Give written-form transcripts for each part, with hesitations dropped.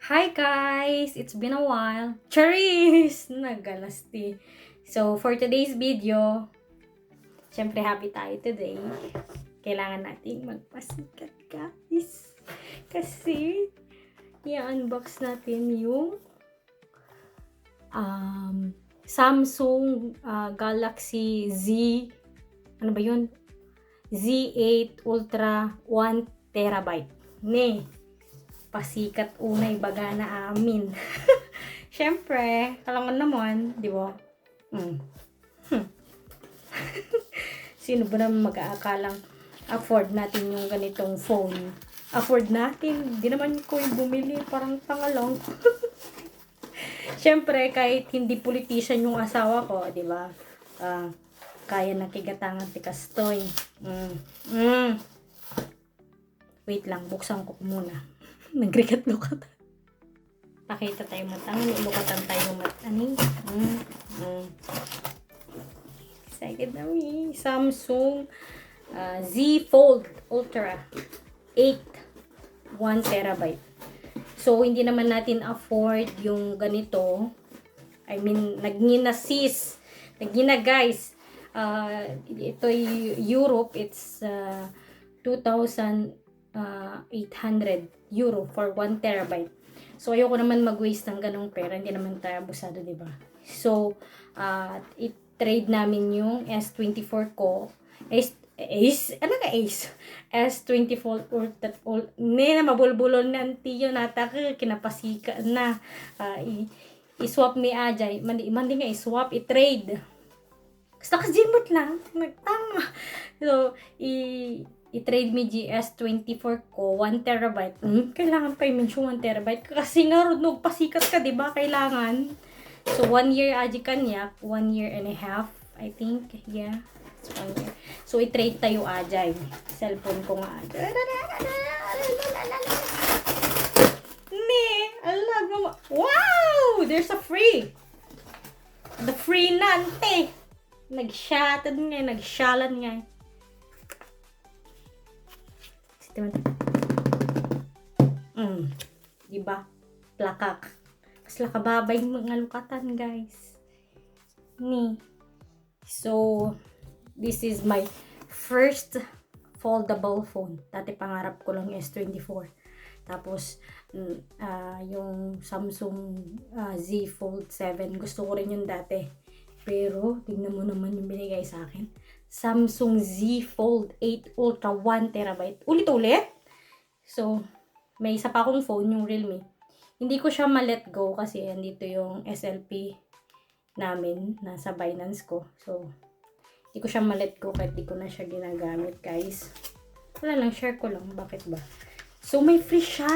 Hi guys! It's been a while. Charis! Nagalasti. So, for today's video, syempre happy tayo today. Kailangan natin magpasikat guys. Kasi, i-unbox natin yung Samsung Galaxy Z, ano ba yun? Z8 Ultra 1TB. Pasikat unay baga na amin. Siyempre, alam naman, di ba? Sino ba naman mag-aakalang afford natin yung ganitong phone? Afford natin. Di naman ko yung bumili. Parang tanga lang. Siyempre, kahit hindi politician yung asawa ko, di ba? Kaya ng kigatangan tikastoy. Wait lang, buksan ko muna. Nagrikat-lukat. Pakita tayo matang. Lukatan tayo matang. Excited na mi. Samsung Z Fold Ultra 8 1TB. So, hindi naman natin afford yung ganito. I mean, nagngina sis. Nagngina guys. Ito Europe. It's 2,800 euro for 1TB. So, ayoko naman mag-waste ng ganong pera. Hindi naman tayo abusado, diba? So, i-trade namin yung S24 ko. Ano ka Ace? S24 or na mabulbulon na tiyo nata kinapasika na. I-swap mi ajay. Mandi nga i-swap, i-trade. Gusto ka jimot lang. Nagtama. So, i-trade mi GS24 ko 1TB. Kailangan pa i-mention 1TB kasi nga ron pasikat ka, di ba? Kailangan. So 1 year aji kanya, 1 year and a half, I think. Yeah. It's 1 year. So i-trade tayo ajay. Cellphone ko nga ajay. Wow! There's a free. The free nante. Nag-shatan nga, nag-shalan nga. Diba? Plakak. Mas lakababay mga lukatan, guys. So, this is my first foldable phone. Dati pangarap ko lang S24. Tapos, yung Samsung Z Fold 7. Gusto ko rin yun dati. Pero, tignan mo naman yung binigay sa akin. Samsung Z Fold 8 Ultra 1TB. Ulit-ulit? So, may isa pa akong phone, yung Realme. Hindi ko siya ma-let go kasi andito yung SLP namin, nasa Binance ko. So, hindi ko siya ma-let go kahit di ko na siya ginagamit, guys. Wala lang, share ko lang. Bakit ba? So, may free siya.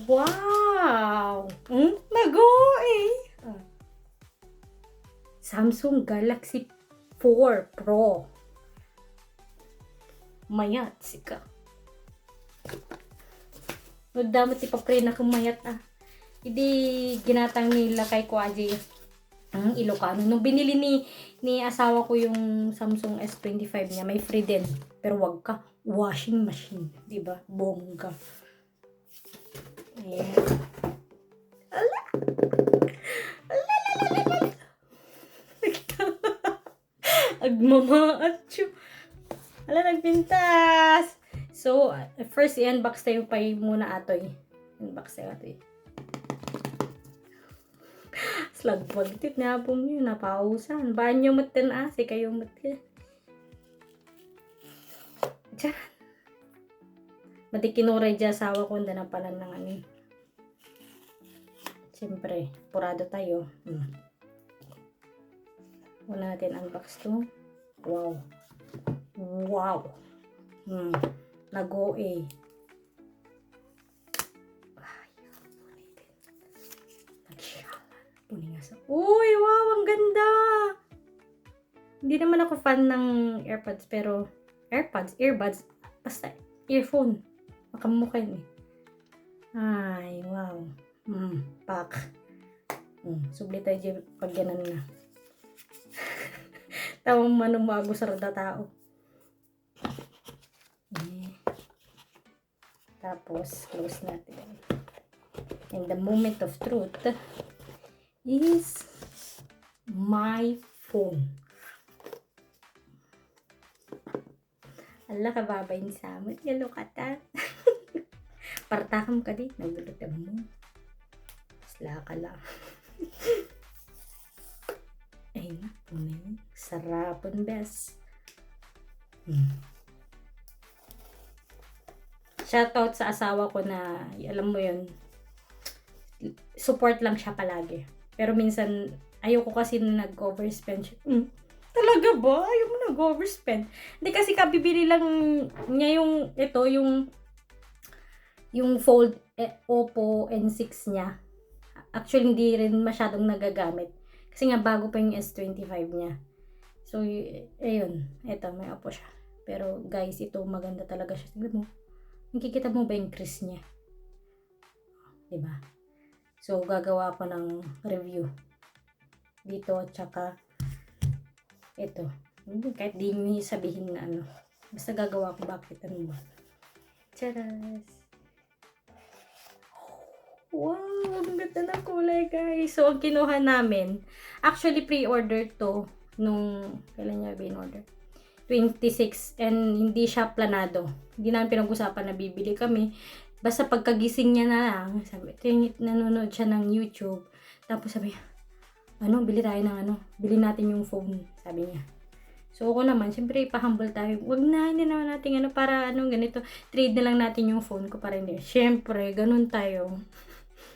Wow! Nago eh! Samsung Galaxy 4 Pro. Mayat, sika. Nagdamot ipapre na kumayat Hindi ginatang nila kay Kwaji ang Ilocano. Nung binili ni asawa ko yung Samsung S25 niya, may free din. Pero wag ka, washing machine. Diba? Bongga. Ayan. Ala! Agmamaat siya. Ala, nagpintas! So, first i-unbox tayo pa muna atoy. Unbox tayo atoy. Slagpagtit na po yun. Napausan. Banyo matin si kayo matin. Diyan. Matikinuray dyan asawa ko na palan ng ano. Siyempre, purado tayo. Una natin unbox to. Wow. Wow. Nago eh. Nagsyalan. Puningas. Uy, wow, ang ganda. Hindi naman ako fan ng AirPods, pero earbuds, basta earphone. Makamukha yun eh. Ay, wow. Pak. Subli tayo dyan pag ganan na. Tawang manumago sa rada tao. Tapos, close natin. And the moment of truth is my phone. Allah ka babayin sa amin. Galo ka ta. Partakam ka di. Nagdulutan mo. Sla ka lang. Ay, naku na yun. Sarapon, bes. Shoutout sa asawa ko na, alam mo yun, support lang siya palagi. Pero minsan, ayoko kasi na nag-overspend siya. Talaga ba? Ayaw mo nag-overspend. Hindi kasi kabibili lang niya yung, ito, yung Fold Oppo N6 niya. Actually, hindi rin masyadong nagagamit. Kasi nga, bago pa yung S25 niya. So, ayun. Ito, may Oppo siya. Pero, guys, ito, maganda talaga siya. Tignan mo. Nakikita mo ba yung crease niya? Diba? So, gagawa ko ng review. Dito, tsaka ito. Kahit di nyo sabihin na ano. Basta gagawa ko bakit ano ba. Charas! Wow! Ang ganda ng kulay, guys. So, ang kinuha namin, actually pre-order to nung, kailan niya bin-order? 26. And hindi siya planado. Hindi namin pinag-usapan na bibili kami. Basta pagkagising niya na lang, sabi, nanonood siya ng YouTube. Tapos sabi, bili tayo ng bili natin yung phone, sabi niya. So, ako naman, syempre, ipahumble tayo. Wag na, hindi naman natin, para, ganito, trade na lang natin yung phone ko para hindi. Syempre, ganun tayo.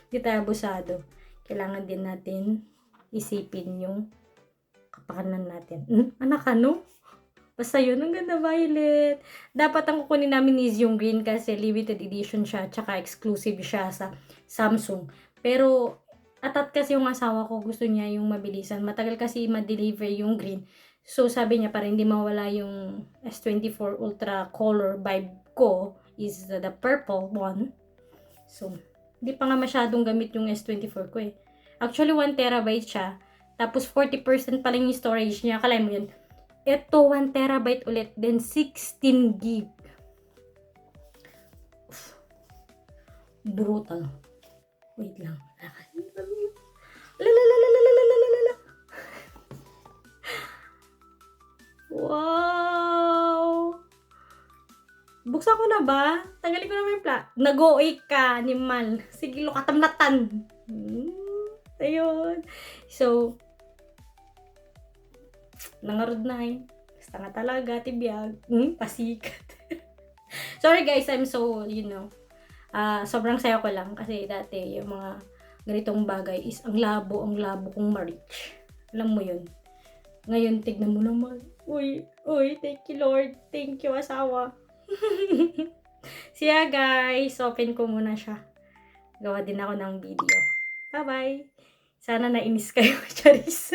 Hindi tayo abusado. Kailangan din natin isipin yung kapakanan natin. Anak, Basta yun, ang ganda, violet. Dapat ang kukunin namin is yung green kasi limited edition siya, tsaka exclusive siya sa Samsung. Pero, atat kasi yung asawa ko, gusto niya yung mabilisan. Matagal kasi ma-deliver yung green. So, sabi niya, para hindi mawala yung S24 Ultra color vibe ko, is the purple one. So, hindi pa nga masyadong gamit yung S24 ko eh. Actually, 1 terabyte siya. Tapos, 40% pa lang yung storage niya. Kalay mo yun. Ito, 1 terabyte ulit. Then, 16 gig. Brutal. Wait lang. Wow! Buksan ko na ba? Tanggalin ko na yung Nag-OA ka, animal. Sige, lukatamlatan. Ayun. So, nangarod na eh. Basta nga talaga, tibiyag. Pasikat. Sorry guys, I'm so, sobrang saya ko lang. Kasi dati, yung mga ganitong bagay is ang labo kong ma-reach. Alam mo yun. Ngayon, tignan mo naman. Uy, thank you Lord. Thank you, asawa. Siya guys, open ko muna siya. Gawa din ako ng video. Bye-bye. Sana nainis kayo, Charis.